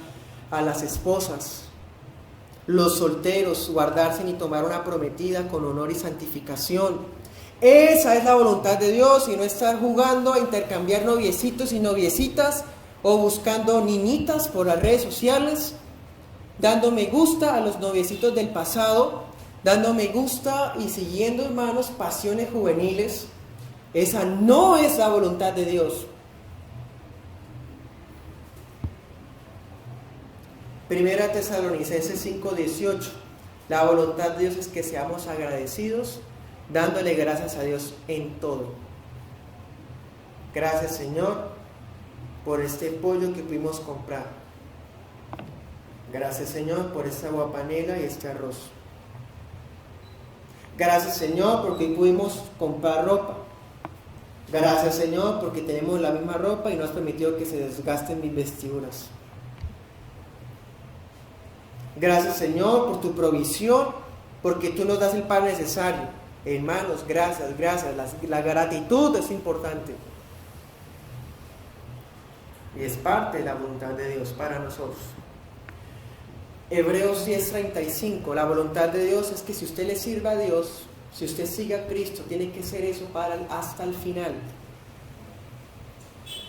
a las esposas. Los solteros, guardarse ni tomar una prometida con honor y santificación. Esa es la voluntad de Dios, y no estar jugando a intercambiar noviecitos y noviecitas, o buscando niñitas por las redes sociales, dando me gusta a los noviecitos del pasado, dando me gusta y siguiendo, hermanos, pasiones juveniles. Esa no es la voluntad de Dios. Primera Tesalonicenses 5:18. La voluntad de Dios es que seamos agradecidos, dándole gracias a Dios en todo. Gracias, Señor, por este pollo que pudimos comprar. Gracias, Señor, por esta guapanela y este arroz. Gracias, Señor, porque pudimos comprar ropa. Gracias, Señor, porque tenemos la misma ropa y no has permitido que se desgasten mis vestiduras. Gracias, Señor, por tu provisión, porque tú nos das el pan necesario. Hermanos, gracias. La gratitud es importante. Y es parte de la voluntad de Dios para nosotros. Hebreos 10:35. La voluntad de Dios es que si usted le sirva a Dios, si usted sigue a Cristo, tiene que ser eso hasta el final.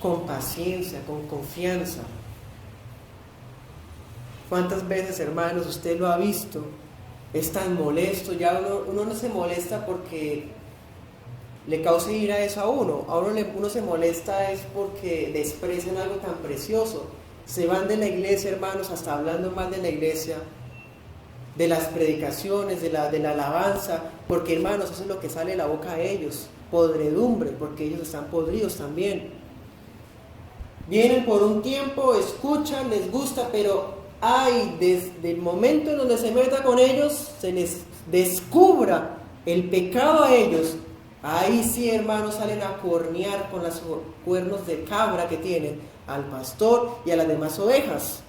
Con paciencia, con confianza. ¿Cuántas veces, hermanos, usted lo ha visto? Es tan molesto, ya uno no se molesta porque le cause ira eso a uno. Uno se molesta es porque desprecian algo tan precioso. Se van de la iglesia, hermanos, hasta hablando mal de la iglesia, de las predicaciones, de la alabanza, porque, hermanos, eso es lo que sale de la boca de ellos, podredumbre, porque ellos están podridos también. Vienen por un tiempo, escuchan, les gusta, pero desde el momento en donde se meta con ellos, se les descubra el pecado a ellos, ahí sí, hermanos, salen a cornear con los cuernos de cabra que tienen al pastor y a las demás ovejas.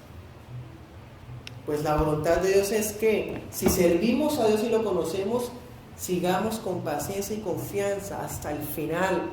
Pues la voluntad de Dios es que si servimos a Dios y lo conocemos, sigamos con paciencia y confianza hasta el final.